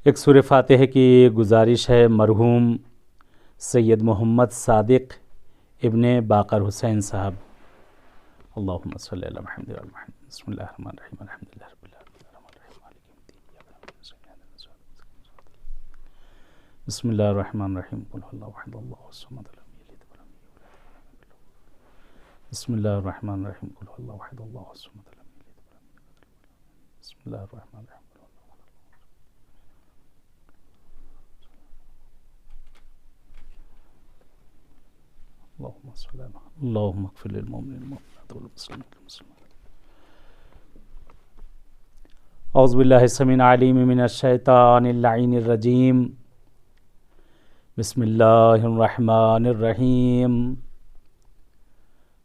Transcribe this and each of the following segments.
एक सूरह फातिहा की गुजारिश है मरहूम सैयद मोहम्मद सादिक इब्ने बाकर हुसैन साहब। अल्लाहुम्मा सल्ली अला मुहम्मद व अला मुहम्मद। बिस्मिल्लाहिर्रहमानिर्रहीम। अल्हम्दुलिल्लाहि रब्बिल आलमीन। बिस्मिल्लाहिर्रहमानिर्रहीम। कुल हुवल्लाहु अहद अल्लाहु समद लम यलिद व लम यूलद व लम यकुल lahu कुफुवन अहद। बिस्मिल्लाहिर्रहमानिर्रहीम। कुल हुवल्लाहु अहद अल्लाहु समद लम यलिद व लम यूलद व लम यूलद व लम बिस्मिल्लाहिर्रहमानिर्रहीम। अल्लाहुम्मा इग़फिर लिल मुमिनीन वल मुमिनात वल मुस्लिमीन वल मुस्लिमात। औज़ु बिल्लाहि समीउल अलीम मिनश शैतानिर लाइनिर रजीम। बिस्मिल्लाहिर्रहमानिर्रहीम।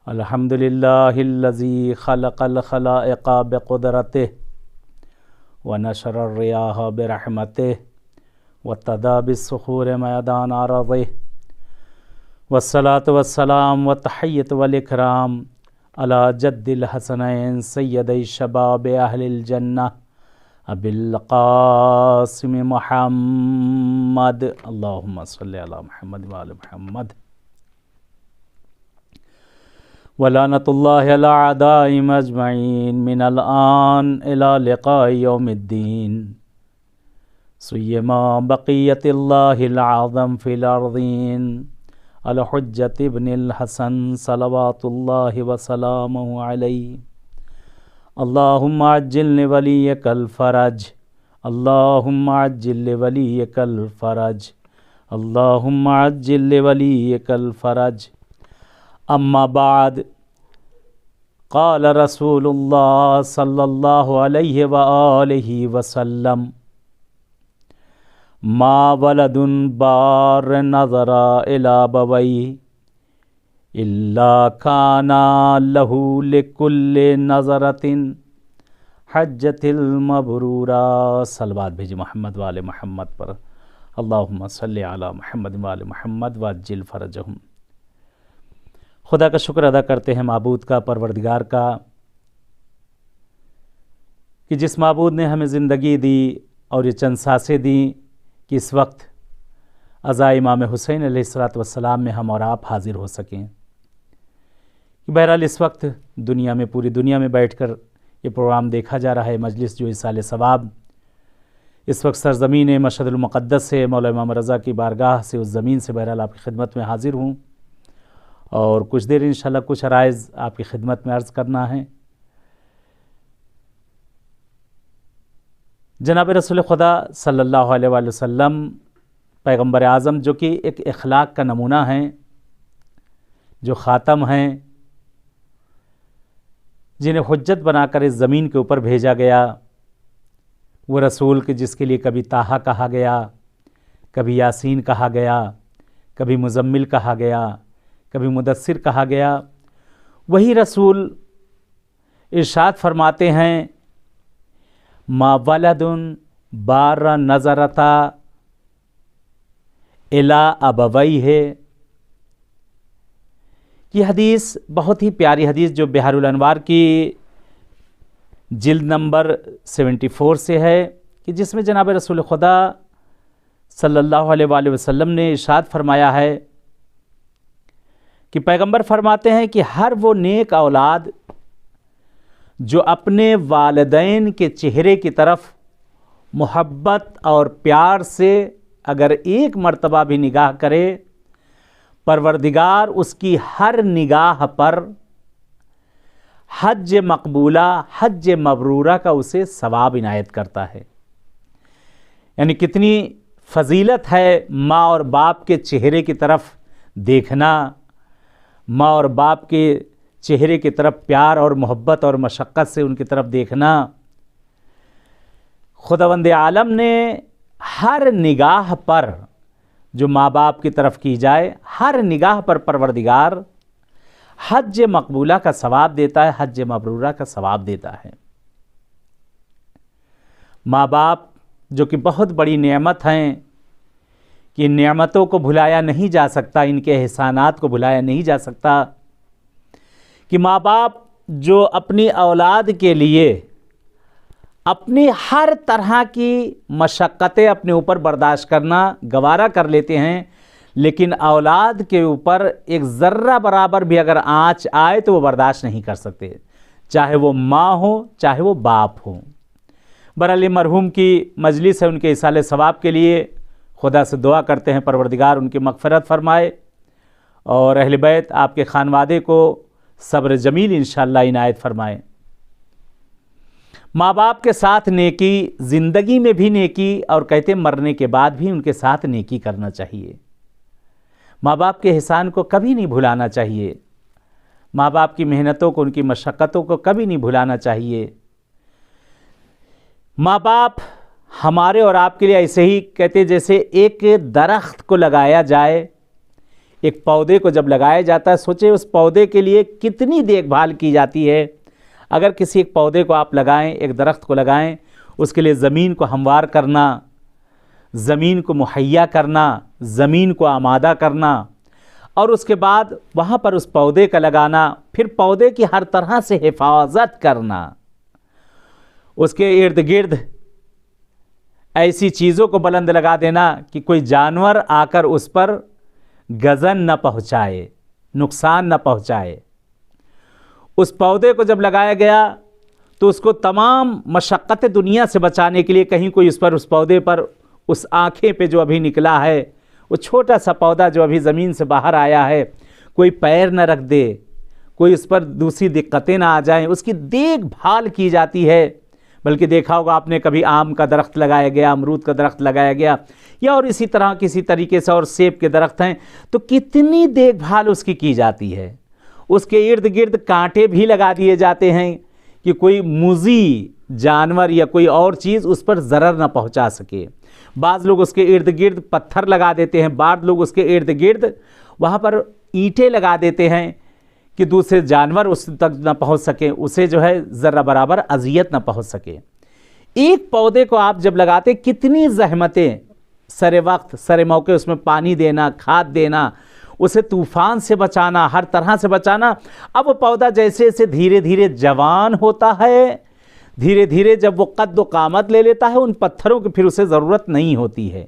अल्हम्दुलिल्लाहिल्लज़ी खलक़ल खलाइक़ बिक़ुदरतिहि व नशरर रियाह बिरहमतिहि व तदा बिस्सुखूर मैदान अरज़िहि वस्सलातु वस्सलाम व तहिय्यत वल इकराम अला जद्दिल हसनैन सय्यदै शबाब अहलिल जन्नह अबिल क़ासिम मुहम्मद। अल्लाहुम्मा सल्लि अला मुहम्मद व आलि मुहम्मद। व लानतुल्लाहि अला अदाइहिम अजमईन मिनल आन इला लिक़ाइ यौमिद्दीन। सुय्यमा बक़ियतिल्लाहिल आज़म फिल अर्ज़ीन अल हुज्जत इब्निल हसन सलवातुल्लाहि व सलामुहु अलैहि। अल्लाहुम्मा अज्जिल लिवलिय्यकल फ़रज। अल्लाहुम्मा अज्जिल लिवलिय्यकल फ़रज। अल्लाहुम्मा अज्जिल लिवलिय्यकल फ़रज। अम्मा बाद क़ाल रसूलुल्लाह सल्लल्लाहु अलैहि व आलिहि वसल्लम मा वलदुन बार नज़रा इला बवैहि इल्ला काना लहू लिकुल्लि नज़रतिन हज्जतिल मबरूरा। सलवात भेजी मोहम्मद वाले मोहम्मद पर। अल्लाहुम्मा सल्लि अला मुहम्मद वाले मोहम्मद वज्जिल फ़रजहुम। खुदा का शुक्र अदा करते हैं माबूद का, परवरदिगार का, कि जिस माबूद ने हमें ज़िंदगी दी और ये चंद सांसें दी कि इस वक्त अज़ा इमाम हुसैन अलैहिस्सलातु वस्सलाम में हम और आप हाज़िर हो सकें। बहरहाल इस वक्त दुनिया में, पूरी दुनिया में बैठकर ये प्रोग्राम देखा जा रहा है, मजलिस जो इसाले सवाब। इस वक्त सरज़मीन मशहदुल मुक़द्दस से मौला इमाम रज़ा की बारगाह से, उस ज़मीन से बहरहाल आपकी खिदमत में हाज़िर हूँ और कुछ देर इंशाअल्लाह कुछ अराइज़ आपकी खिदमत में अर्ज़ करना है। जनाब रसूल खुदा सल्लल्लाहु अलैहि वसल्लम पैगम्बर आज़म, जो कि एक इखलाक का नमूना हैं, जो ख़ातम हैं, जिन्हें हुज्जत बनाकर इस ज़मीन के ऊपर भेजा गया, वो रसूल के जिसके लिए कभी ताहा कहा गया, कभी यासीन कहा गया, कभी मुज़म्मिल कहा गया, कभी मुदस्सिर कहा गया, वही रसूल इरशाद फरमाते हैं मा वलदुन बार नज़रता इला अबवैहि। ये हदीस बहुत ही प्यारी हदीस जो बिहारुल अनवार की जिल्द नंबर 74 से है, कि जिसमें जनाब रसूल खुदा सल्लल्लाहु अलैहि वसल्लम ने इरशाद फरमाया है कि पैगंबर फरमाते हैं कि हर वो नेक औलाद जो अपने वालिदैन के चेहरे की तरफ मोहब्बत और प्यार से अगर एक मर्तबा भी निगाह करे, परवरदिगार उसकी हर निगाह पर हज मकबूला, हज मबरूरा का उसे सवाब इनायत करता है। यानी कितनी फजीलत है माँ और बाप के चेहरे की तरफ देखना, माँ और बाप के चेहरे की तरफ प्यार और मोहब्बत और मशक्क़त से उनकी तरफ देखना। खुदावंद आलम ने हर निगाह पर जो माँ बाप की तरफ की जाए, हर निगाह पर परवरदिगार हज मकबूला का सवाब देता है, हज मबरूरा का सवाब देता है। माँ बाप जो कि बहुत बड़ी नेमत हैं, कि नेमतों को भुलाया नहीं जा सकता, इनके एहसानात को भुलाया नहीं जा सकता, कि माँ बाप जो अपनी औलाद के लिए अपनी हर तरह की मशक्क़तें अपने ऊपर बर्दाश्त करना गवारा कर लेते हैं, लेकिन औलाद के ऊपर एक ज़र्रा बराबर भी अगर आँच आए तो वो बर्दाश्त नहीं कर सकते, चाहे वो माँ हो चाहे वो बाप हो। बहरहाल मरहूम की मजलिस है, उनके इसाले सवाब के लिए खुदा से दुआ करते हैं परवरदिगार उनकी मग़फ़िरत फरमाए और अहले बैत आपके खानवादे को सब्र जमील इंशाअल्लाह इनायत फरमाए। माँ बाप के साथ नेकी, ज़िंदगी में भी नेकी और कहते मरने के बाद भी उनके साथ नेकी करना चाहिए। माँ बाप के एहसान को कभी नहीं भुलाना चाहिए, माँ बाप की मेहनतों को, उनकी मशक्क़तों को कभी नहीं भुलाना चाहिए। माँ बाप हमारे और आपके लिए ऐसे ही कहते जैसे एक दरख्त को लगाया जाए, एक पौधे को जब लगाया जाता है, सोचे उस पौधे के लिए कितनी देखभाल की जाती है। अगर किसी एक पौधे को आप लगाएं, एक दरख्त को लगाएं, उसके लिए ज़मीन को हमवार करना, ज़मीन को मुहैया करना, ज़मीन को आमादा करना और उसके बाद वहाँ पर उस पौधे का लगाना, फिर पौधे की हर तरह से हिफाजत करना, उसके इर्द गिर्द ऐसी चीज़ों को बुलंद लगा देना कि कोई जानवर आकर उस पर गज़न न पहुँचाए, नुकसान न पहुँचाए। उस पौधे को जब लगाया गया तो उसको तमाम मशक्क़तें दुनिया से बचाने के लिए कहीं कोई उस पौधे पर उस आँखें पे जो अभी निकला है, वो छोटा सा पौधा जो अभी ज़मीन से बाहर आया है, कोई पैर न रख दे, कोई उस पर दूसरी दिक्कतें ना आ जाएं, उसकी देखभाल की जाती है। बल्कि देखा होगा आपने, कभी आम का दरख्त लगाया गया, अमरूद का दरख्त लगाया गया या और इसी तरह किसी तरीके से, और सेब के दरख्त हैं तो कितनी देखभाल उसकी की जाती है। उसके इर्द गिर्द कांटे भी लगा दिए जाते हैं कि कोई मुज़ी जानवर या कोई और चीज़ उस पर ज़रर ना पहुंचा सके। बाज़ लोग उसके इर्द गिर्द पत्थर लगा देते हैं, बाज़ लोग उसके इर्द गिर्द वहाँ पर ईंटें लगा देते हैं कि दूसरे जानवर उस तक ना पहुँच सकें, उसे जो है ज़र्रा बराबर अज़ियत ना पहुँच सके। एक पौधे को आप जब लगाते कितनी ज़हमतें, सरे वक्त सरे मौके उसमें पानी देना, खाद देना, उसे तूफ़ान से बचाना, हर तरह से बचाना। अब वो पौधा जैसे जैसे धीरे धीरे जवान होता है, धीरे धीरे जब वो कद व कामत ले लेता है, उन पत्थरों की फिर उसे ज़रूरत नहीं होती है,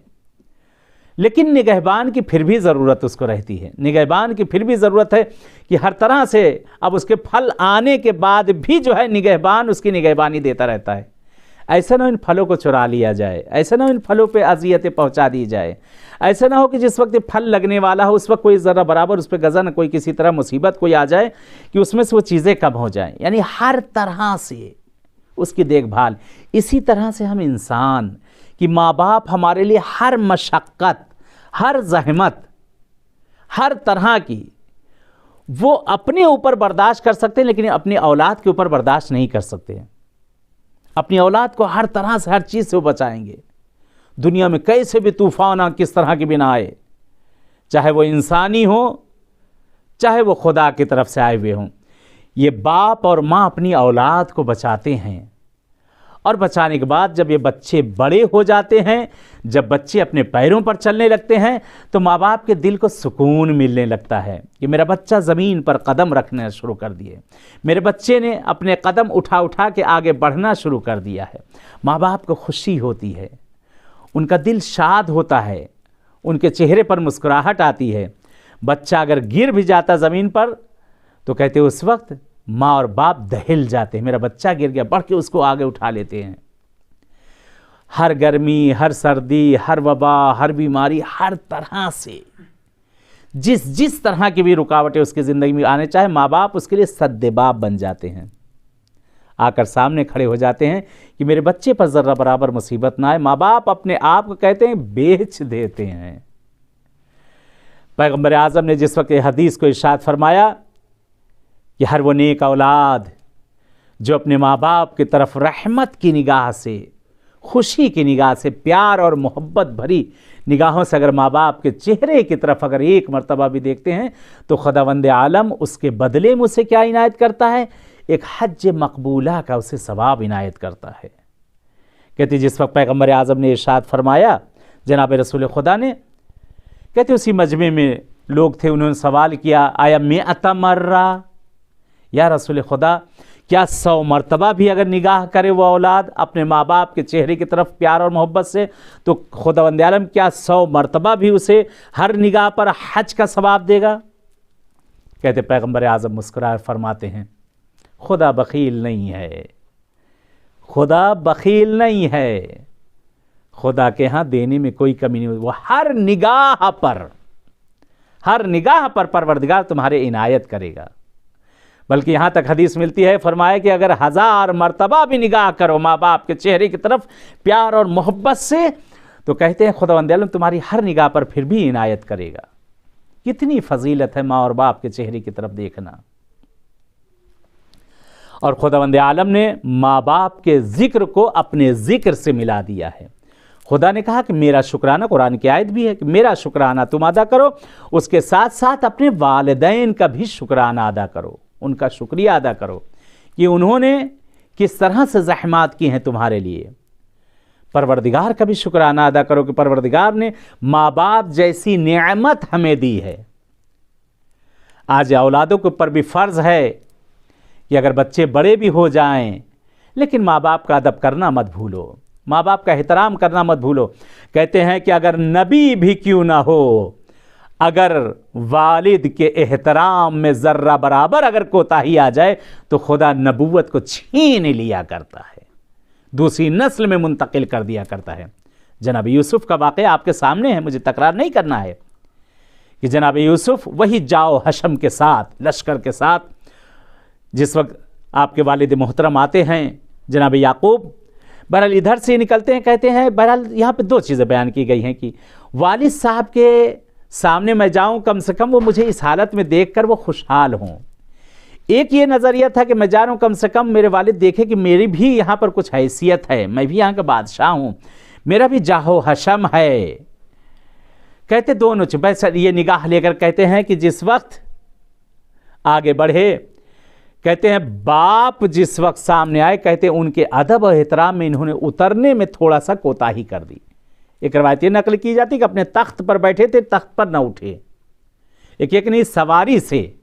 लेकिन निगहबान की फिर भी ज़रूरत उसको रहती है। निगहबान की फिर भी ज़रूरत है कि हर तरह से अब उसके फल आने के बाद भी जो है निगहबान उसकी निगहबानी देता रहता है। ऐसा ना इन फलों को चुरा लिया जाए, ऐसा ना इन फलों पे अज़ियतें पहुंचा दी जाए, ऐसा ना हो कि जिस वक्त फल लगने वाला हो उस वक्त कोई ज़रा बराबर उस पर गज़न, कोई किसी तरह मुसीबत कोई आ जाए कि उसमें से वो चीज़ें कम हो जाएं। यानी हर तरह से उसकी देखभाल। इसी तरह से हम इंसान कि माँ बाप हमारे लिए हर मशक्क़त, हर ज़हमत, हर तरह की वो अपने ऊपर बर्दाश्त कर सकते हैं, लेकिन अपनी औलाद के ऊपर बर्दाश्त नहीं कर सकते। अपनी औलाद को हर तरह से, हर चीज़ से वो बचाएंगे। दुनिया में कैसे भी तूफ़ान किस तरह की भी ना आए, चाहे वो इंसानी हो चाहे वो खुदा की तरफ से आए हुए हों, ये बाप और माँ अपनी औलाद को बचाते हैं। और बचाने के बाद जब ये बच्चे बड़े हो जाते हैं, जब बच्चे अपने पैरों पर चलने लगते हैं, तो माँ बाप के दिल को सुकून मिलने लगता है कि मेरा बच्चा ज़मीन पर कदम रखना शुरू कर दिए, मेरे बच्चे ने अपने कदम उठा उठा के आगे बढ़ना शुरू कर दिया है। माँ बाप को खुशी होती है, उनका दिल शाद होता है, उनके चेहरे पर मुस्कुराहट आती है। बच्चा अगर गिर भी जाता ज़मीन पर तो कहते उस वक्त माँ और बाप दहल जाते हैं, मेरा बच्चा गिर गया, बढ़ के उसको आगे उठा लेते हैं। हर गर्मी, हर सर्दी, हर वबा, हर बीमारी, हर तरह से जिस तरह की भी रुकावटें उसकी ज़िंदगी में आने चाहे, माँ बाप उसके लिए सद्देबाप बन जाते हैं, आकर सामने खड़े हो जाते हैं कि मेरे बच्चे पर ज़र्रा बराबर मुसीबत ना आए। माँ बाप अपने आप को कहते हैं बेच देते हैं। पैगम्बर आज़म ने जिस वक्त हदीस को इरशाद फरमाया कि हर वो नेक औलाद जो अपने माँ बाप की तरफ रहमत की निगाह से, खुशी की निगाह से, प्यार और मोहब्बत भरी निगाहों से अगर माँ बाप के चेहरे की तरफ अगर एक मर्तबा भी देखते हैं तो खुदावंद आलम उसके बदले में उसे क्या इनायत करता है? एक हज मकबूला का उसे सवाब इनायत करता है। कहते जिस वक्त पैगम्बर आज़म ने इरशाद फरमाया, जनाब रसूल खुदा ने, कहते उसी मजमे में लोग थे, उन्होंने सवाल किया, आया मैं अतमर्रा, या रसूल खुदा क्या 100 मरतबा भी अगर निगाह करे वो औलाद अपने माँ बाप के चेहरे की तरफ प्यार और मोहब्बत से, तो खुदावंद आलम क्या 100 मरतबा भी उसे हर निगाह पर हज का सवाब देगा? कहते पैगंबर आज़म मुस्कुराए फरमाते हैं, खुदा बखील नहीं है, खुदा बखील नहीं है, खुदा के यहाँ देने में कोई कमी नहीं। वो हर निगाह पर परवरदिगार तुम्हारे इनायत करेगा। बल्कि यहाँ तक हदीस मिलती है, फरमाया कि अगर 1000 मरतबा भी निगाह करो माँ बाप के चेहरे की तरफ प्यार और मोहब्बत से, तो कहते हैं खुदावंद आलम तुम्हारी हर निगाह पर फिर भी इनायत करेगा। कितनी फजीलत है माँ और बाप के चेहरे की तरफ देखना। और खुदावंद आलम ने माँ बाप के जिक्र को अपने जिक्र से मिला दिया है। खुदा ने कहा कि मेरा शुक्राना, कुरान की आयत भी है कि मेरा शुक्राना तुम अदा करो, उसके साथ साथ अपने वालिदैन का भी शुक्राना अदा करो, उनका शुक्रिया अदा करो कि उन्होंने किस तरह से ज़हमात की हैं तुम्हारे लिए। परवरदिगार का भी शुक्राना अदा करो कि परवरदिगार ने माँ बाप जैसी नेमत हमें दी है। आज औलादों के ऊपर भी फ़र्ज़ है कि अगर बच्चे बड़े भी हो जाएं, लेकिन माँ बाप का अदब करना मत भूलो, माँ बाप का एहतराम करना मत भूलो। कहते हैं कि अगर नबी भी क्यों ना हो, अगर वालिद के एहतराम में ज़र्रा बराबर अगर कोताही आ जाए तो खुदा नबूवत को छीन लिया करता है, दूसरी नस्ल में मुंतकिल कर दिया करता है। जनाब यूसुफ का वाक़या आपके सामने है, मुझे तकरार नहीं करना है कि जनाब यूसुफ वही जाओ हशम के साथ, लश्कर के साथ, जिस वक्त आपके वालिद मोहतरम आते हैं जनाब याकूब, बहरहाल इधर से निकलते हैं। कहते हैं बहरहाल यहाँ पे 2 चीज़ें बयान की गई हैं कि वालिद साहब के सामने मैं जाऊँ, कम से कम वो मुझे इस हालत में देखकर वो खुशहाल हों। एक ये नज़रिया था कि मैं जा रहा हूँ, कम से कम मेरे वालिद देखें कि मेरी भी यहाँ पर कुछ हैसियत है, मैं भी यहाँ का बादशाह हूँ, मेरा भी जाहो हशम है। कहते दोनों बस ये निगाह लेकर कहते हैं कि जिस वक्त आगे बढ़े, कहते हैं बाप जिस वक्त सामने आए, कहते हैं उनके अदब और एहतराम में इन्होंने उतरने में थोड़ा सा कोताही कर दी। एक रवायत ये नकल की जाती कि अपने तख्त पर बैठे थे, तख्त पर न उठे। एक नहीं, सवारी से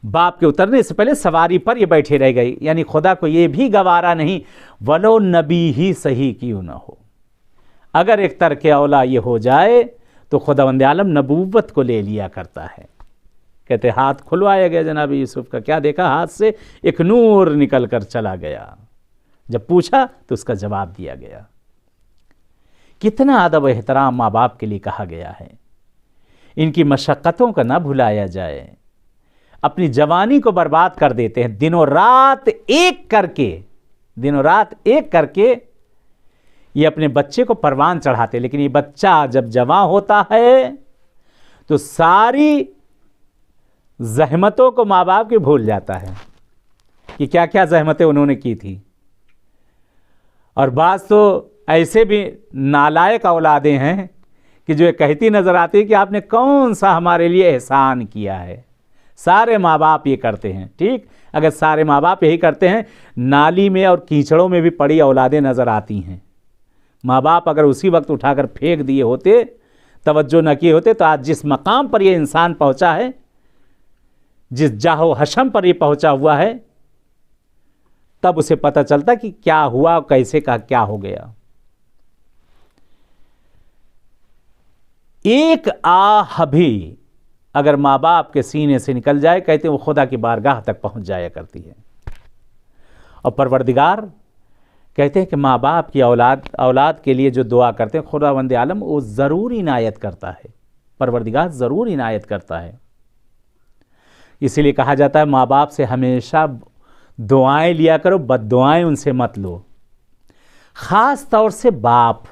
बाप के उतरने से पहले सवारी पर ये बैठे रह गई। यानी खुदा को ये भी गवारा नहीं, वलो नबी ही सही क्यों ना हो, अगर एक तरक औला ये हो जाए तो खुदावंद आलम नबूवत को ले लिया करता है। कहते हाथ खुलवाया गया जनाब यूसुफ का, क्या देखा, हाथ से एक नूर निकल कर चला गया। जब पूछा तो उसका जवाब दिया गया। कितना अदब एहतराम माँ बाप के लिए कहा गया है। इनकी मशक्क़तों का ना भुलाया जाए। अपनी जवानी को बर्बाद कर देते हैं, दिनों रात एक करके ये अपने बच्चे को परवान चढ़ाते। लेकिन ये बच्चा जब जवां होता है तो सारी ज़हमतों को माँ बाप के भूल जाता है कि क्या क्या ज़हमतें उन्होंने की थी। और बाज़ तो ऐसे भी नालायक औलादें हैं कि जो ये कहती नज़र आती है कि आपने कौन सा हमारे लिए एहसान किया है। सारे माँ बाप ये करते हैं, ठीक, अगर सारे माँ बाप यही करते हैं, नाली में और कीचड़ों में भी पड़ी औलादें नज़र आती हैं। माँ बाप अगर उसी वक्त उठाकर फेंक दिए होते, तवज्जो न किए होते, तो आज जिस मकाम पर ये इंसान पहुँचा है, जिस जाहो हशम पर ये पहुँचा हुआ है, तब उसे पता चलता कि क्या हुआ, कैसे का क्या हो गया। एक आह भी अगर माँ बाप के सीने से निकल जाए, कहते हैं वो खुदा की बारगाह तक पहुँच जाया करती है। और परवरदिगार कहते हैं कि माँ बाप की औलाद के लिए जो दुआ करते हैं, खुदावंद आलम वो ज़रूर इनायत करता है, परवरदिगार ज़रूर इनायत करता है। इसीलिए कहा जाता है माँ बाप से हमेशा दुआएं लिया करो, बद्दुआएं उनसे मत लो। ख़ास तौर से बाप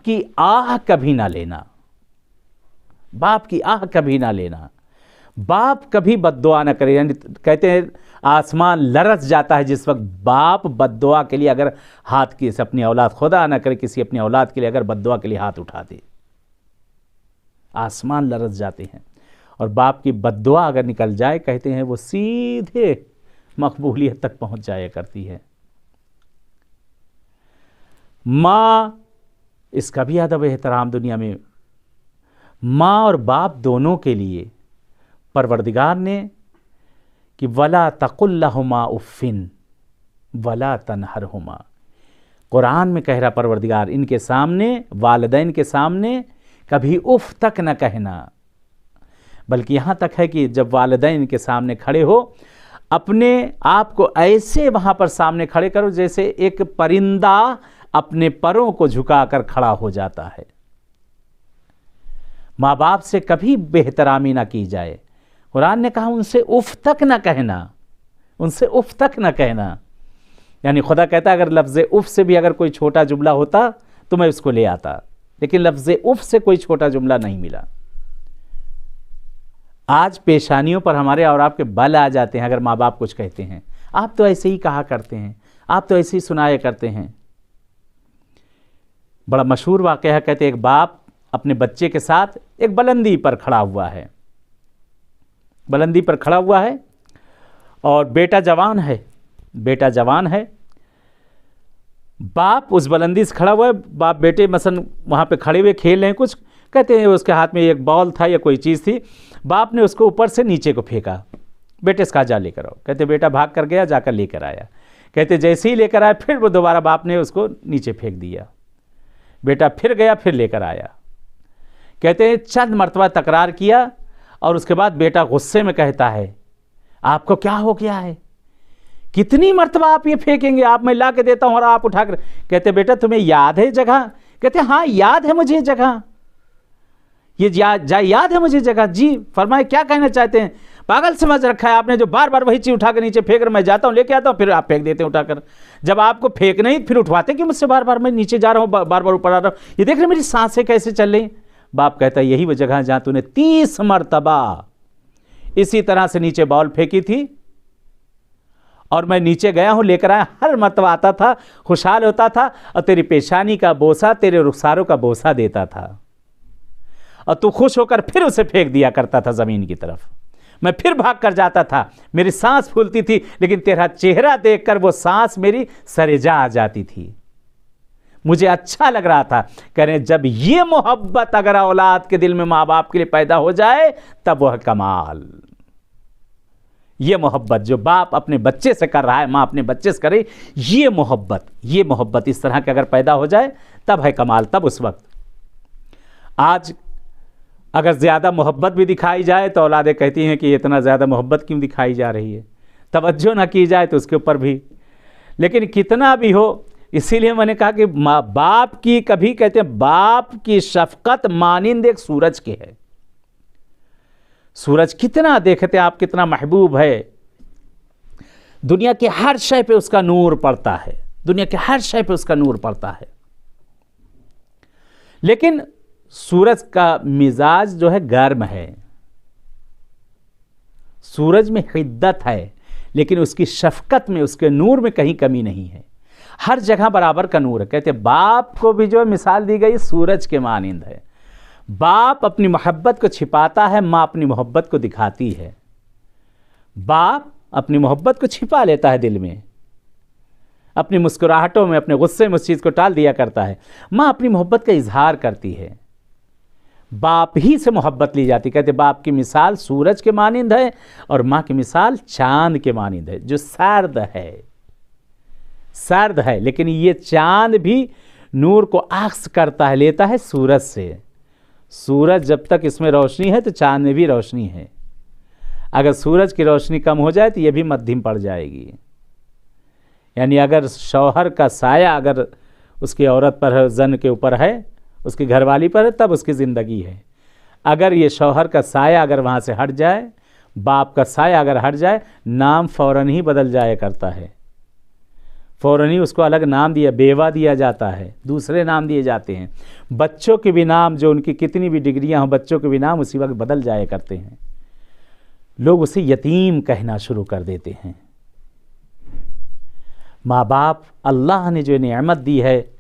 की आह कभी ना लेना, बाप की आह कभी ना लेना। बाप कभी बद्दुआ ना करे। यानी कहते हैं आसमान लरस जाता है जिस वक्त बाप बद्दुआ के लिए अगर हाथ की से अपनी औलाद, खुदा ना करे किसी अपनी औलाद के लिए अगर बद्दुआ के लिए हाथ उठा दे, आसमान लरस जाते हैं। और बाप की बद्दुआ अगर निकल जाए, कहते हैं वो सीधे मकबूलियत तक पहुंच जाया करती है। माँ, इसका भी अदब एहतराम दुनिया में, माँ और बाप दोनों के लिए परवरदिगार ने कि वला तकुल्लहुमा उफ़िन वला तनहरहुमा। कुरान में कह रहा परवरदिगार, इनके सामने, वालिदैन के सामने कभी उफ़ तक न कहना। बल्कि यहाँ तक है कि जब वालिदैन के सामने खड़े हो, अपने आप को ऐसे वहाँ पर सामने खड़े करो जैसे एक परिंदा अपने परों को झुकाकर खड़ा हो जाता है। माँ बाप से कभी बेहतरामी ना की जाए। कुरान ने कहा उनसे उफ़ तक न कहना, उनसे उफ़ तक न कहना। यानी खुदा कहता अगर लफ्ज़ उफ़ से भी अगर कोई छोटा जुमला होता तो मैं उसको ले आता, लेकिन लफ्ज़ उफ़ से कोई छोटा जुमला नहीं मिला। आज पेशानियों पर हमारे और आपके बल आ जाते हैं अगर माँ बाप कुछ कहते हैं। आप तो ऐसे ही कहा करते हैं, आप तो ऐसे ही सुनाया करते हैं। बड़ा मशहूर वाक़या है, कहते एक बाप अपने बच्चे के साथ एक बुलंदी पर खड़ा हुआ है, बुलंदी पर खड़ा हुआ है और बेटा जवान है, बेटा जवान है। बाप उस बुलंदी से खड़ा हुआ है, बाप बेटे मसलन वहाँ पे खड़े हुए खेल रहे हैं कुछ, कहते हैं उसके हाथ में एक बॉल था या कोई चीज़ थी, बाप ने उसको ऊपर से नीचे को फेंका, बेटे इसका जा लेकर आओ। कहते बेटा भाग कर गया, जाकर लेकर आया। कहते जैसे ही लेकर आया फिर वो दोबारा बाप ने उसको नीचे फेंक दिया, बेटा फिर गया फिर लेकर आया। कहते हैं चंद मरतबा तकरार किया और उसके बाद बेटा गुस्से में कहता है आपको क्या हो गया है, कितनी मरतबा आप ये फेंकेंगे, आप मैं ला के देता हूँ और आप उठाकर। कहते बेटा तुम्हें याद है जगह? कहते हाँ याद है मुझे जगह, ये याद है मुझे जगह। जी फरमाए क्या कहना चाहते हैं? पागल समझ रखा है आपने जो बार बार वही चीज़ उठाकर नीचे फेंक रहा, मैं जाता हूँ लेके आता हूँ फिर आप फेंक देते हैं उठाकर। जब आपको फेंक नहीं फिर उठवाते कि मुझसे बार बार मैं नीचे जा रहा हूँ, बार बार ऊपर आ रहा हूँ, ये देख रहे मेरी सांसें कैसे चल रही। बाप कहता है यही वो जगह जहाँ तूने 30 मरतबा इसी तरह से नीचे बॉल फेंकी थी और मैं नीचे गया हूँ लेकर आया, हर मरतबा आता था, खुशहाल होता था और तेरी पेशानी का बोसा, तेरे रुखसारों का बोसा देता था और तू खुश होकर फिर उसे फेंक दिया करता था ज़मीन की तरफ। मैं फिर भाग कर जाता था, मेरी सांस फूलती थी, लेकिन तेरा चेहरा देखकर वो सांस मेरी सरेजा आ जाती थी, मुझे अच्छा लग रहा था। कह रहे जब ये मोहब्बत अगर औलाद के दिल में माँ बाप के लिए पैदा हो जाए तब वह कमाल। ये मोहब्बत जो बाप अपने बच्चे से कर रहा है, माँ अपने बच्चे से करे, ये मोहब्बत इस तरह के अगर पैदा हो जाए तब है कमाल। तब उस वक्त आज अगर ज़्यादा मोहब्बत भी दिखाई जाए तो औलादें कहती हैं कि इतना ज़्यादा मोहब्बत क्यों दिखाई जा रही है, तवज्जो ना की जाए तो उसके ऊपर भी। लेकिन कितना भी हो, इसीलिए मैंने कहा कि माँ बाप की, कभी कहते हैं बाप की शफकत मानिंद एक सूरज के है। सूरज कितना देखते आप, कितना महबूब है, दुनिया के हर शय पे उसका नूर पड़ता है, दुनिया के हर शय पे उसका नूर पड़ता है। लेकिन सूरज का मिजाज जो है गर्म है, सूरज में हिद्दत है, लेकिन उसकी शफकत में, उसके नूर में कहीं कमी नहीं है, हर जगह बराबर का नूर है। कहते बाप को भी जो मिसाल दी गई सूरज के मानिंद है। बाप अपनी मोहब्बत को छिपाता है, माँ अपनी मोहब्बत को दिखाती है। बाप अपनी मोहब्बत को छिपा लेता है दिल में, अपनी मुस्कुराहटों में, अपने गुस्से में उस चीज़ को टाल दिया करता है। माँ अपनी मोहब्बत का इजहार करती है, बाप ही से मोहब्बत ली जाती। कहते बाप की मिसाल सूरज के मानिंद है और माँ की मिसाल चांद के मानिंद है, जो सर्द है, सर्द है, लेकिन ये चांद भी नूर को अक्स करता है, लेता है सूरज से। सूरज जब तक इसमें रोशनी है तो चांद में भी रोशनी है। अगर सूरज की रोशनी कम हो जाए तो ये भी मध्यम पड़ जाएगी। यानी अगर शौहर का साया अगर उसकी औरत पर है, जन के ऊपर है, उसकी घरवाली पर है, तब उसकी ज़िंदगी है। अगर ये शौहर का साया अगर वहाँ से हट जाए, बाप का साया अगर हट जाए, नाम फ़ौरन ही बदल जाया करता है, फ़ौरन ही उसको अलग नाम दिया, बेवा दिया जाता है, दूसरे नाम दिए जाते हैं। बच्चों के भी नाम, जो उनकी कितनी भी डिग्रियां हों, बच्चों के भी नाम उसी वक्त बदल जाया करते हैं। लोग उसे यतीम कहना शुरू कर देते हैं। माँ बाप अल्लाह ने जो नेमत दी है,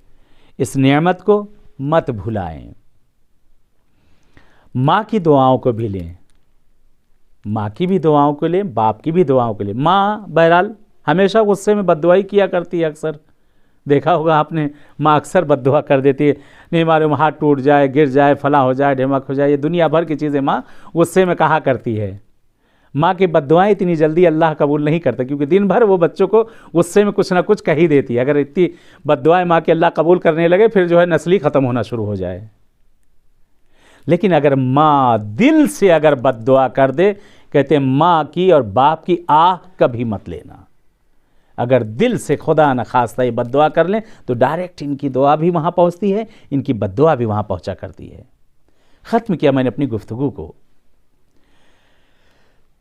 इस नेमत को मत भुलाएं। माँ की दुआओं को भी लें, माँ की भी दुआओं को लें, बाप की भी दुआओं को लें। माँ बहरहाल हमेशा गुस्से में बद्दुआई किया करती है, अक्सर देखा होगा आपने, माँ अक्सर बद्दुआ कर देती है, नहीं मारे हाथ टूट जाए, गिर जाए, फला हो जाए, ढेमक हो जाए, ये दुनिया भर की चीज़ें माँ गुस्से में कहा करती है। माँ की बद्दुआएं इतनी जल्दी अल्लाह कबूल नहीं करता, क्योंकि दिन भर वो बच्चों को गुस्से में कुछ ना कुछ कह ही देती है। अगर इतनी बद्दुआएं माँ की अल्लाह कबूल करने लगे फिर जो है नस्ल ही ख़त्म होना शुरू हो जाए। लेकिन अगर माँ दिल से अगर बद्दुआ कर दे, कहते हैं माँ की और बाप की आह कभी मत लेना। अगर दिल से खुदा न खास्ता ये बद्दुआ कर लें तो डायरेक्ट इनकी दुआ भी वहाँ पहुँचती है, इनकी बद्दुआ भी वहाँ पहुँचा करती है। ख़त्म किया मैंने अपनी गुफ्तगू को।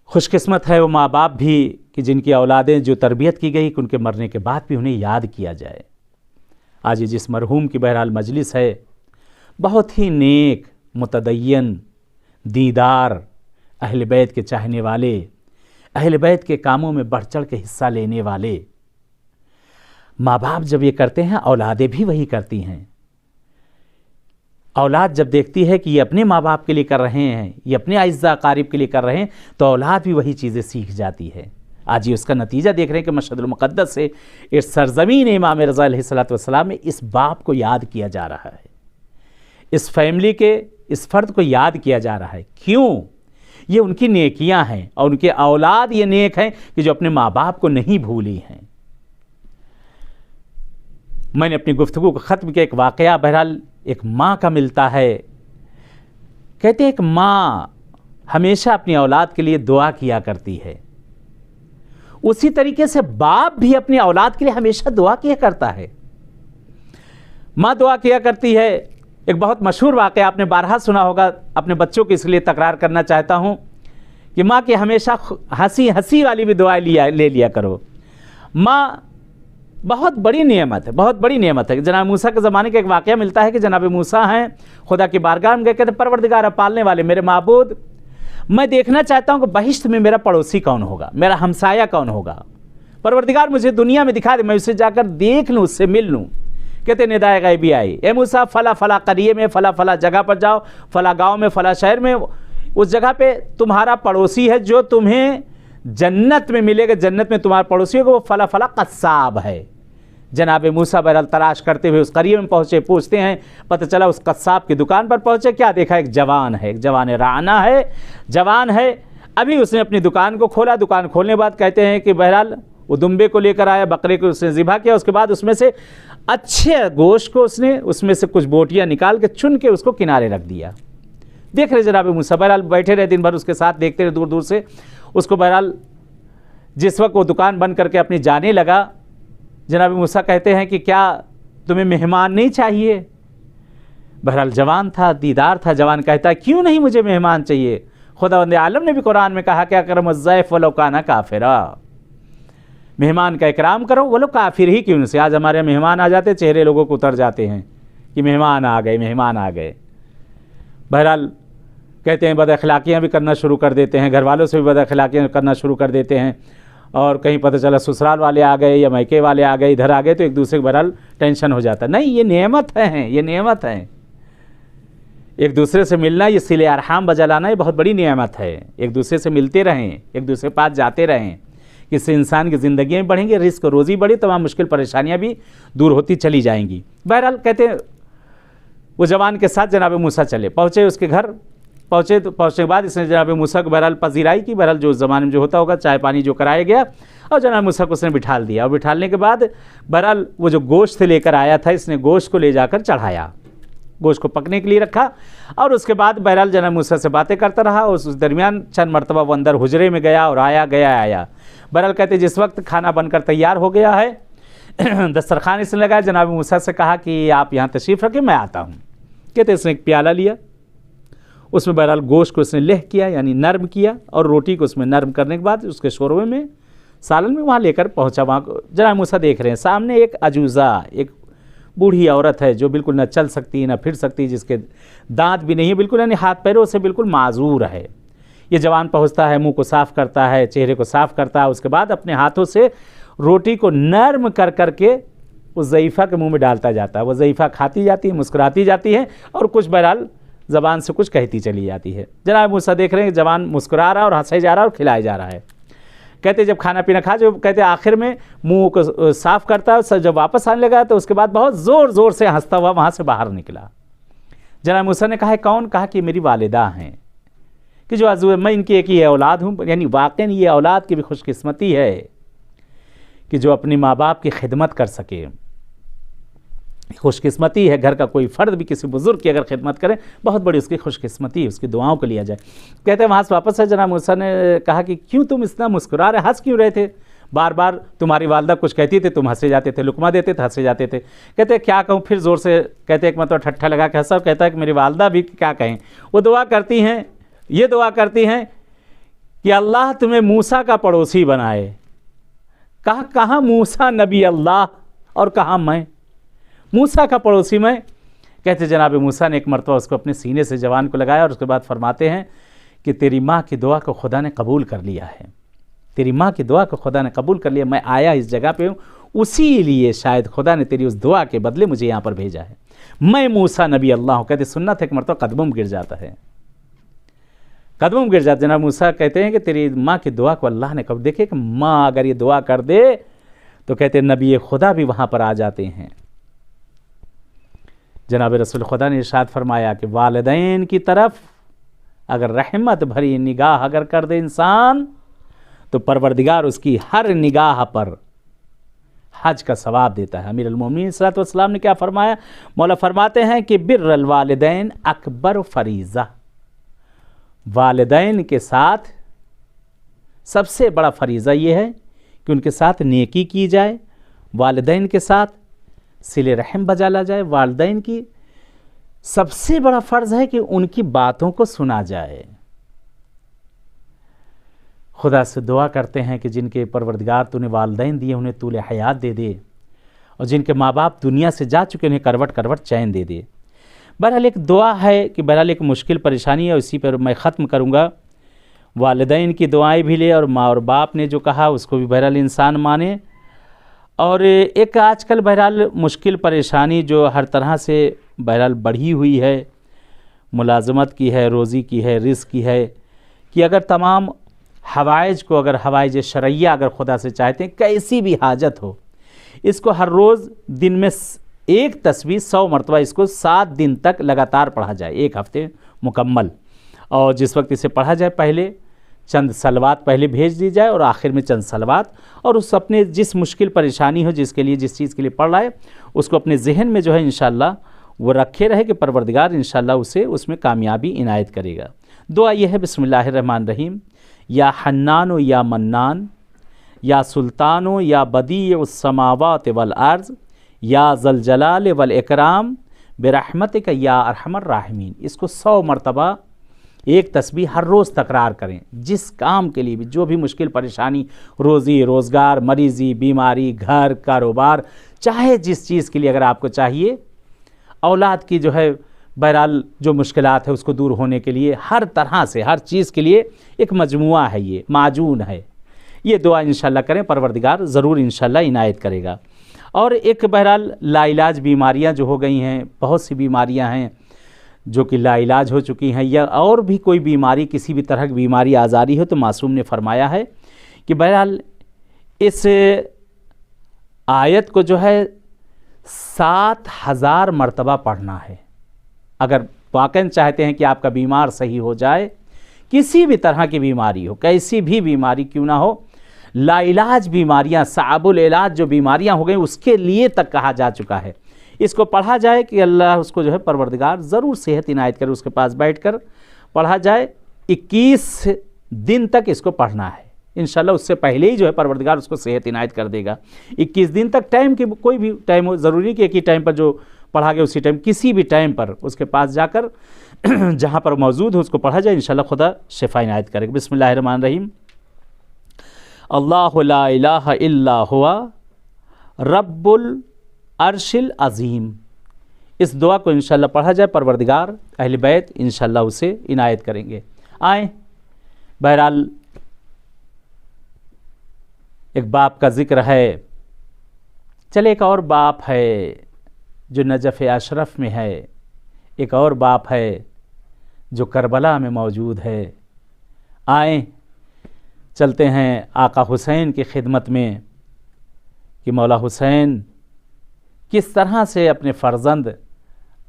खुशकिस्मत है वो माँ बाप भी कि जिनकी औलादें जो तरबियत की गई कि उनके मरने के बाद भी उन्हें याद किया जाए। आज ये जिस मरहूम की बहरहाल मजलिस है, बहुत ही नेक, मुतदय्यन, दीदार, अहल बैत के चाहने वाले, अहल बैत के कामों में बढ़ चढ़ के हिस्सा लेने वाले माँ बाप जब ये करते हैं, औलादें भी वही करती हैं। औलाद जब देखती है कि ये अपने माँ बाप के लिए कर रहे हैं, ये अपने आइज़ा अकारिब के लिए कर रहे हैं, तो औलाद भी वही चीज़ें सीख जाती है। आज ये उसका नतीजा देख रहे हैं कि मशहदुल मुक़द्दस से इस सरज़मीन इमाम रज़ा अलैहिस्सलातु वस्सलाम में इस बाप को याद किया जा रहा है, इस फैमिली के इस फ़र्द को याद किया जा रहा है। क्यों? ये उनकी नेकियां हैं और उनके औलाद ये नेक हैं कि जो अपने माँ बाप को नहीं भूली हैं। मैंने अपनी गुफ्तगू को ख़त्म किया एक वाक़या बहरहाल एक माँ का मिलता है। कहते हैं एक माँ हमेशा अपनी औलाद के लिए दुआ किया करती है, उसी तरीके से बाप भी अपनी औलाद के लिए हमेशा दुआ किया करता है। माँ दुआ किया करती है। एक बहुत मशहूर वाक़या आपने बारहा सुना होगा, अपने बच्चों को इसलिए तकरार करना चाहता हूँ कि माँ की हमेशा हंसी हंसी वाली भी दुआ ले लिया करो। माँ बहुत बड़ी नेमत है, बहुत बड़ी नेमत है। जनाब मूसा के ज़माने का एक वाक़या मिलता है कि जनाब मूसा हैं खुदा की बारगाह में गए, कहते परवरदिगार पालने वाले मेरे माबूद, मैं देखना चाहता हूँ कि बहिश्त में मेरा पड़ोसी कौन होगा, मेरा हमसाया कौन होगा। परवरदिगार मुझे दुनिया में दिखा दे, मैं उससे जाकर देख लूँ, उससे मिल लूँ। कहते निदाए गैबी आई, ए मूसा फ़ला फ़ला करिए में फ़ला फ़ला जगह पर जाओ, फ़ला गाँव में फ़ला शहर में, उस जगह पे तुम्हारा पड़ोसी है जो तुम्हें जन्नत में मिलेगा, जन्नत में तुम्हारा पड़ोसी होगा, वो फ़ला फ़ला कस्साब है। जनाब मूसा बहरहाल तलाश करते हुए उस करिए में पहुँचे, पूछते हैं, पता चला उस कस्साब की दुकान पर पहुँचे। क्या देखा? एक जवान है, एक जवान राना है, जवान है। अभी उसने अपनी दुकान को खोला। दुकान खोलने के बाद कहते हैं कि बहरहाल वो दुम्बे को लेकर आया, बकरे को उसने ज़िबा किया। उसके बाद उसमें से अच्छे गोश्त को उसने उसमें से कुछ बोटियाँ निकाल के चुन के उसको किनारे रख दिया। देख रहे जनाब मूसा, बहरहाल बैठे रहे दिन भर उसके साथ, देखते रहे दूर दूर से उसको। बहरहाल जिस वक्त वो दुकान बंद करके अपनी जाने लगा, जनाब मूसा कहते हैं कि क्या तुम्हें मेहमान नहीं चाहिए? बहरहाल जवान था, दीदार था। जवान कहता है क्यों नहीं, मुझे मेहमान चाहिए। खुदावंद आलम ने भी कुरान में कहा क्या करम ज़ैफ़ वलो काना काफ़िरा, मेहमान का इकराम करो वो लोग काफिर ही क्यों से। आज हमारे मेहमान आ जाते, चेहरे लोगों को उतर जाते हैं कि मेहमान आ गए, मेहमान आ गए। बहरहाल कहते हैं बदअखलाकियाँ भी करना शुरू कर देते हैं, घर वालों से भी बदअखलाकियाँ करना शुरू कर देते हैं। और कहीं पता चला ससुराल वाले आ गए या मैके वाले आ गए, इधर आ गए, तो एक दूसरे को बहरहाल टेंशन हो जाता है। नहीं, ये नेमत है, ये नेमत है। एक दूसरे से मिलना, ये सिले अरहाम बजा लाना, ये बहुत बड़ी नेमत है। एक दूसरे से मिलते रहें, एक दूसरे के पास जाते रहें, इससे इंसान की ज़िंदगी में बढ़ेंगे, रिस्क रोज़ी बढ़ी, तमाम मुश्किल परेशानियां भी दूर होती चली जाएंगी। बहरहाल कहते हैं वो जवान के साथ जनाब मूसा चले, पहुँचे उसके घर। पहुँचे तो पहुँचने के बाद इसने जनाब मूसा को बहरहाल पजीराई की, बहरहाल जो ज़माने में जो होता होगा, चाय पानी जो कराया गया, और जनाब मूसा को उसने बिठाल दिया। और बिठालने के बाद बहरहाल वो जो गोश्त लेकर आया था, इसने गोश्त को ले जाकर चढ़ाया, गोश्त को पकने के लिए रखा। और उसके बाद बहरहाल जनाब मूसा से बातें करता रहा। उस दरमियान चंद मरतबा वो अंदर हुजरे में गया और आया गया आया। बहरहाल कहते जिस वक्त खाना बनकर तैयार हो गया है, दस्तरखान इसने लगाया, जनाब मूसा से कहा कि आप यहाँ तशरीफ़ रखें, मैं आता हूँ। कहते इसने एक प्याला लिया, उसमें बहरहाल गोश्त को उसने लेह किया, यानी नरम किया, और रोटी को उसमें नरम करने के बाद उसके शोरबे में, सालन में वहाँ लेकर पहुँचा। वहाँ जनाब मूसा देख रहे हैं सामने एक अजूज़ा, एक बूढ़ी औरत है जो बिल्कुल न चल सकती न फिर सकती, जिसके दांत भी नहीं है, बिल्कुल यानी हाथ पैरों से बिल्कुल माजूर है। ये जवान पहुँचता है, मुंह को साफ़ करता है, चेहरे को साफ़ करता है, उसके बाद अपने हाथों से रोटी को नरम कर करके उस ज़ईफ़ा के मुंह में डालता जाता है। वो ज़ईफ़ा खाती जाती है, मुस्कुराती जाती है, और कुछ बहरहाल ज़बान से कुछ कहती चली जाती है। जनाब मूसा देख रहे हैं जवान मुस्कुरा रहा है और हंसाई जा रहा है और खिलाया जा रहा है। कहते जब खाना पीना खा, जो कहते आखिर में मुंह को साफ़ करता है, जब वापस आने लगा तो उसके बाद बहुत ज़ोर ज़ोर से हंसता हुआ वहाँ से बाहर निकला। जनाब मूसा ने कहा कौन? कहा कि मेरी वालिदा हैं। कि जो आजू मैं इनकी एक ही औलाद हूँ। यानी वाकई ये औलाद की भी खुशकिस्मती है कि जो अपने माँ बाप की खिदमत कर सके। खुशकिस्मती है, घर का कोई फ़र्द भी किसी बुज़ुर्ग की अगर खिदमत करे, बहुत बड़ी उसकी खुशकिस्मती है, उसकी दुआओं को लिया जाए। कहते हैं वहाँ से वापस है जनाब मूसा ने कहा कि क्यों तुम इतना मुस्कुरा रहे, हंस क्यों रहे थे? बार बार तुम्हारी वालदा कुछ कहती थी, तुम हंसे जाते थे, लुकमा देते थे, हंसे जाते थे। कहते क्या कहूँ, फिर ज़ोर से कहते एक मतलब ठट्ठा लगा के हंसा। कहता है कि मेरी वालदा भी क्या कहें, वो दुआ करती हैं, ये दुआ करती हैं कि अल्लाह तुम्हें मूसा का पड़ोसी बनाए। कहा कहाँ मूसा नबी अल्लाह और कहाँ मैं, मूसा का पड़ोसी मैं। कहते जनाब मूसा ने एक मरतबा उसको अपने सीने से जवान को लगाया और उसके बाद फरमाते हैं कि तेरी माँ की दुआ को खुदा ने कबूल कर लिया है, तेरी माँ की दुआ को खुदा ने कबूल कर लिया। मैं आया इस जगह पे हूँ, उसी लिए शायद खुदा ने तेरी उस दुआ के बदले मुझे यहाँ पर भेजा है। मैं मूसा नबी अल्लाह हूँ। कहते सुन्नत है एक मरतबा कदमों में गिर जाता है, कदमों में गिर जाता। जनाब मूसा कहते हैं कि तेरी माँ की दुआ को अल्लाह ने कबूल। देखिए कि माँ अगर ये दुआ कर दे तो कहते नबी खुदा भी वहाँ पर आ जाते हैं। जनाब रसूल खुदा ने इरशाद फरमाया कि वालिदैन की तरफ अगर रहमत भरी निगाह अगर कर दे इंसान तो परवरदिगार उसकी हर निगाह पर हज का सवाब देता है। अमीरुल मोमिनीन सल्लल्लाहु अलैहि वसल्लम ने क्या फरमाया? मौला फरमाते हैं कि बिर्रुल वालिदैन अकबर फरीज़ा, वालिदैन के साथ सबसे बड़ा फरीज़ा ये है कि उनके साथ नेकी की जाए, वालिदैन के साथ सिले रहम बजा ला जाए। वालिदैन की सबसे बड़ा फ़र्ज़ है कि उनकी बातों को सुना जाए। खुदा से दुआ करते हैं कि जिनके परवरदिगार तूने वालिदैन दिए उन्हें तूले हयात दे दे, और जिनके माँ बाप दुनिया से जा चुके उन्हें करवट करवट चैन दे दे। बहरहाल एक दुआ है कि बहरहाल एक मुश्किल परेशानी है, इसी पर मैं ख़त्म करूँगा। वालिदैन की दुआएं भी ले और माँ और बाप ने जो कहा उसको भी बहरहाल इंसान माने। और एक आजकल बहरहाल मुश्किल परेशानी जो हर तरह से बहरहाल बढ़ी हुई है, मुलाजमत की है, रोज़ी की है, रिज़्क़ की है, कि अगर तमाम हवाइज को अगर हवाइज शरइया अगर खुदा से चाहते हैं कैसी भी हाजत हो, इसको हर रोज़ दिन में एक तस्बीह 100 मरतबा इसको 7 दिन तक लगातार पढ़ा जाए, एक हफ्ते मुकम्मल। और जिस वक्त इसे पढ़ा जाए पहले चंद सलवात पहले भेज दी जाए और आखिर में चंद सलवात, और उस अपने जिस मुश्किल परेशानी हो जिसके लिए जिस चीज़ के लिए पढ़ रहा है उसको अपने जहन में जो है इंशाअल्लाह वो रखे रहे कि परवरदिगार इंशाअल्लाह उसे उसमें कामयाबी इनायत करेगा। दुआ यह है बिस्मिल्लाहिर्रहमानिर्रहीम, या हन्नानो या मन्नान या सुल्तानो या बदीउस समावात वल अर्ज़ या ज़ल जलाल वल इकराम बिरहमतिक या अरहमर राहिमीन। इसको 100 मरतबा एक तस्बीह हर रोज़ तकरार करें। जिस काम के लिए भी जो भी मुश्किल परेशानी, रोज़ी रोज़गार, मरीज़ी, बीमारी, घर, कारोबार, चाहे जिस चीज़ के लिए अगर आपको चाहिए, औलाद की जो है बहरहाल जो मुश्किलात है उसको दूर होने के लिए, हर तरह से हर चीज़ के लिए एक मजमुआ है, ये माजून है। ये दुआ इंशाअल्लाह करें, परवरदिगार ज़रूर इंशाअल्लाह इनायत करेगा। और एक बहरहाल लाइलाज बीमारियां जो हो गई हैं, बहुत सी बीमारियां हैं जो कि लाइलाज हो चुकी हैं, या और भी कोई बीमारी किसी भी तरह की बीमारी आज़ारी हो, तो मासूम ने फरमाया है कि बहरहाल इस आयत को जो है 7000 मरतबा पढ़ना है। अगर वाकई चाहते हैं कि आपका बीमार सही हो जाए, किसी भी तरह की बीमारी हो, कैसी भी बीमारी क्यों ना हो, लाइलाज बीमारियां, साबुल इलाज जो बीमारियां हो गई उसके लिए तक कहा जा चुका है। इसको पढ़ा जाए कि अल्लाह उसको जो है परवरदिगार ज़रूर सेहत इनायत करे। उसके पास बैठकर पढ़ा जाए, 21 दिन तक इसको पढ़ना है इंशाअल्लाह। उससे पहले ही जो है परवरदिगार उसको सेहत इनायत कर देगा। 21 दिन तक, टाइम की कोई भी टाइम हो, ज़रूरी कि एक ही टाइम पर जो पढ़ा गया उसी टाइम, किसी भी टाइम पर उसके पास जाकर जहाँ पर मौजूद हो उसको पढ़ा जाए, इंशाअल्लाह खुदा शिफा इनायत करेगा। बिस्मिल्लाहिर्रहमानिर्रहीम, अल्लाहु ला इलाहा इल्ला हुवा रब्बुल अर्शिल अज़ीम। इस दुआ को इंशाअल्लाह पढ़ा जाए, परवरदिगार अहले बैत इंशाअल्लाह उसे इनायत करेंगे। आए बहरहाल एक बाप का ज़िक्र है, चले एक और बाप है जो नजफ़ अशरफ में है, एक और बाप है जो करबला में मौजूद है। आए चलते हैं आका हुसैन की खिदमत में कि मौला हुसैन किस तरह से अपने फ़र्जंद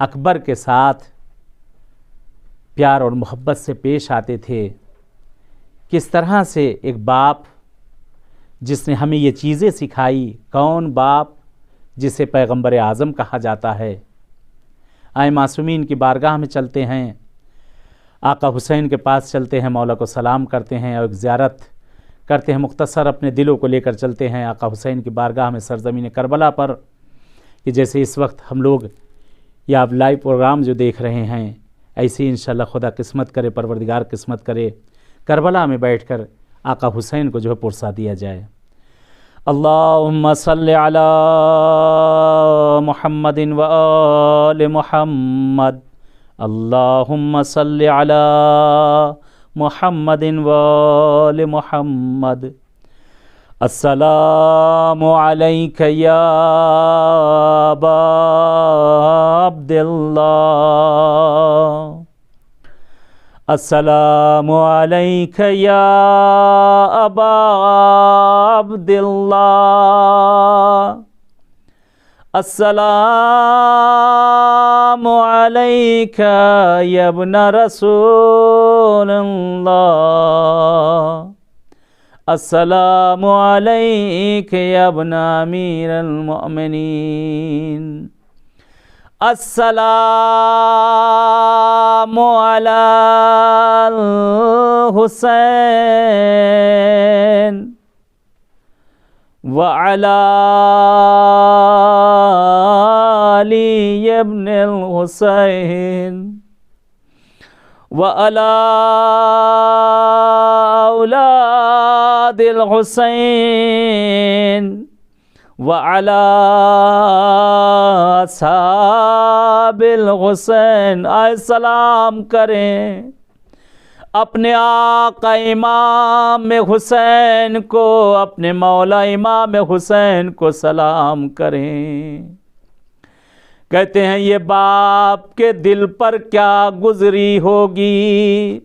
अकबर के साथ प्यार और मोहब्बत से पेश आते थे। किस तरह से एक बाप जिसने हमें ये चीज़ें सिखाई, कौन बाप जिसे पैगंबर आज़म कहा जाता है। आए मासूमीन की बारगाह में चलते हैं, आका हुसैन के पास चलते हैं, मौला को सलाम करते हैं और एक ज़ियारत करते हैं। मुख्तसर अपने दिलों को लेकर चलते हैं आका हुसैन की बारगाह में सरज़मीन करबला पर, कि जैसे इस वक्त हम लोग या आप लाइव प्रोग्राम जो देख रहे हैं, ऐसे ही इंशाअल्लाह खुदा किस्मत करे, परवरदिगार किस्मत करे, करबला में बैठकर आका हुसैन को जो है पुरसा दिया जाए। अल्लाहुम्मा सल्लि अला मुहम्मदिन व आलि मुहम्मद, अल्लाहुम्मा सल्लि अला मुहम्मदिन व आलि मुहम्मद। अस्सलामु अलैका या अबा अब्दिल्लाह, अस्सलामु अलैका या अबा अब्दिल्लाह, अस्सलामु अलैका या इब्न रसूलल्लाह, अस्सलामु अलैका या इब्न अमीरुल मुमिनीन, अस्सलामु अलल हुसैन व अला अली इब्नुल हुसैन व अला औलादिल हुसैन व अला असहाबिल हुसैन। आए सलाम करें अपने आका इमाम हुसैन को, अपने मौला इमाम हुसैन को सलाम करें। कहते हैं ये बाप के दिल पर क्या गुजरी होगी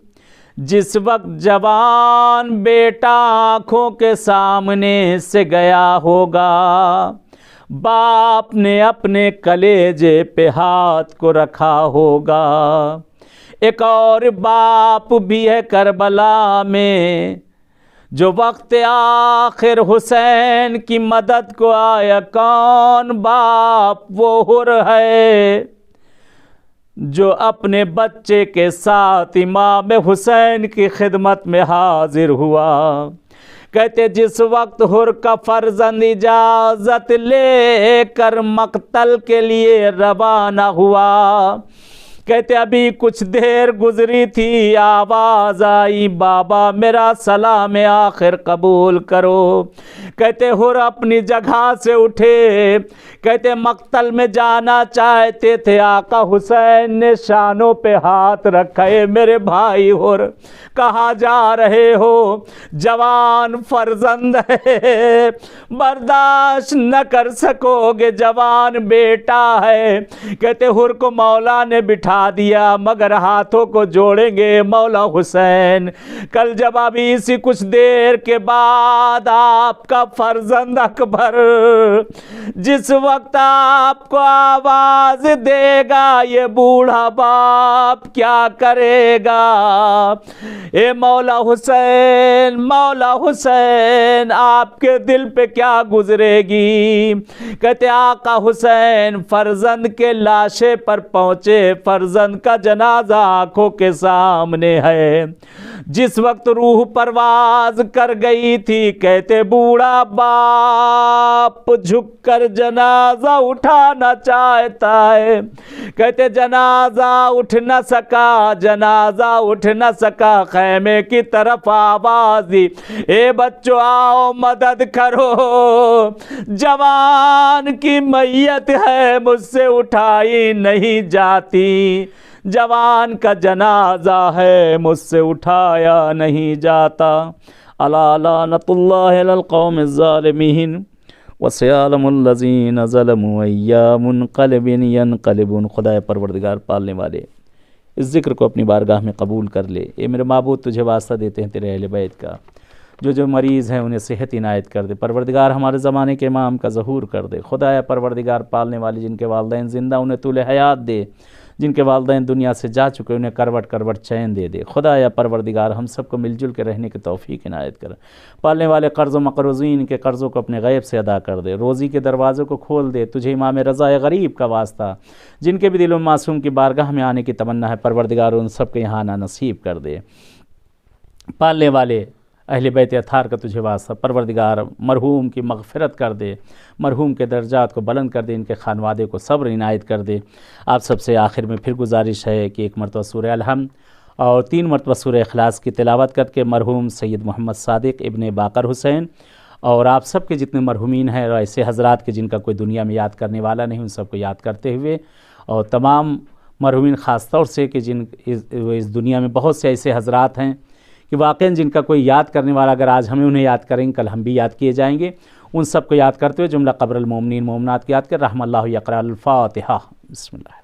जिस वक्त जवान बेटा आँखों के सामने से गया होगा। बाप ने अपने कलेजे पे हाथ को रखा होगा। एक और बाप भी है करबला में, जो वक्त आखिर हुसैन की मदद को आया। कौन बाप? वो हुर है जो अपने बच्चे के साथ इमाम हुसैन की खिदमत में हाजिर हुआ। कहते जिस वक्त हुर का फर्जंद इजाज़त लेकर मक्तल के लिए रवाना हुआ, कहते अभी कुछ देर गुजरी थी, आवाज़ आई बाबा मेरा सलाम आखिर कबूल करो। कहते हुर अपनी जगह से उठे, कहते मक्तल में जाना चाहते थे। आका हुसैन ने शानों पे हाथ रखा, मेरे भाई हुर कहाँ जा रहे हो? जवान फर्जंद है, बर्दाश्त न कर सकोगे, जवान बेटा है। कहते हुर को मौला ने बिठा दिया, मगर हाथों को जोड़ेंगे मौला हुसैन। कल जब अभी इसी कुछ देर के बाद आपका फर्जंद अकबर जिस वक्त आपको आवाज देगा, ये बूढ़ा बाप क्या करेगा? ए मौला हुसैन, मौला हुसैन आपके दिल पे क्या गुजरेगी? कहते आका हुसैन फर्जंद के लाशे पर पहुंचे, फर्जंद का जनाजा आंखों के सामने है। जिस वक्त रूह परवाज कर गई थी, कहते बूढ़ा बाप झुककर जनाजा उठाना चाहता है। कहते जनाजा उठ न सका, जनाजा उठ न सका। खैमे की तरफ आवाज दी, ए बच्चों आओ मदद करो, जवान की मैयत है मुझसे उठाई नहीं जाती, जवान का जनाजा है मुझसे उठाया नहीं जाता। अला लानतुल्लाहि अलल कौमिज़ ज़ालिमीन व सयअलमुल्लज़ीना ज़लमू अय्या मुनक़लिबिन यनक़लिबून। खुदाए परवरदिगार पालने वाले, इस ज़िक्र को अपनी बारगाह में कबूल कर ले। ये मेरे माबूद तुझे वास्ता देते हैं तेरे अहले बैत का, जो मरीज़ हैं उन्हें सेहत इनायत कर दे। परवरदिगार हमारे ज़माने के इमाम का ज़हूर कर दे। खुदाया परवरदिगार पालने वाले, जिनके वालिदैन ज़िंदा उन्हें तूले हयात दे, जिनके वालिदैन दुनिया से जा चुके उन्हें करवट करवट चैन दे दे। खुदा या परवरदिगार हम सबको मिलजुल के रहने की तौफीक इनायत कर। पालने वाले कर्ज़ मक़रूज़ीन के कर्ज़ों को अपने गैब से अदा कर दे। रोज़ी के दरवाज़ों को खोल दे। तुझे इमाम रज़ा गरीब का वास्ता, जिनके भी दिलों में मासूम की बारगाह में आने की तमन्ना है, परवरदिगार उन सब के यहाँ आना नसीब कर दे। पालने वाले अहले बैत अथार का तुझे वास्ता, परवरदिगार मरहूम की मग़फ़िरत कर दे, मरहूम के दर्जात को बुलंद कर दे, इनके खानवादे को सब्र इनायत कर दे। आप सबसे आखिर में फिर गुजारिश है कि एक मरतबा सूरह अल-हम्द और 3 मरतबा सूरह इखलास की तिलावत करके मरहूम सैयद मोहम्मद सादिक इब्ने बाकर हुसैन और आप सब के जितने मरहूमीन हैं और ऐसे हज़रात के जिनका कोई दुनिया में याद करने वाला नहीं, उन सबको याद करते हुए, और तमाम मरहूमीन ख़ास तौर से कि जिन इस दुनिया में बहुत से ऐसे हज़रात हैं कि वाक़ई जिनका कोई याद करने वाला, अगर आज हमें उन्हें याद करेंगे कल हम भी याद किए जाएंगे। उन सब को याद करते हुए जुमला क़ब्रुल मोमिनीन मोमिनात की याद कर रहमल्लाहु यक़रा अल फ़ातिहा। बिस्मिल्लाह।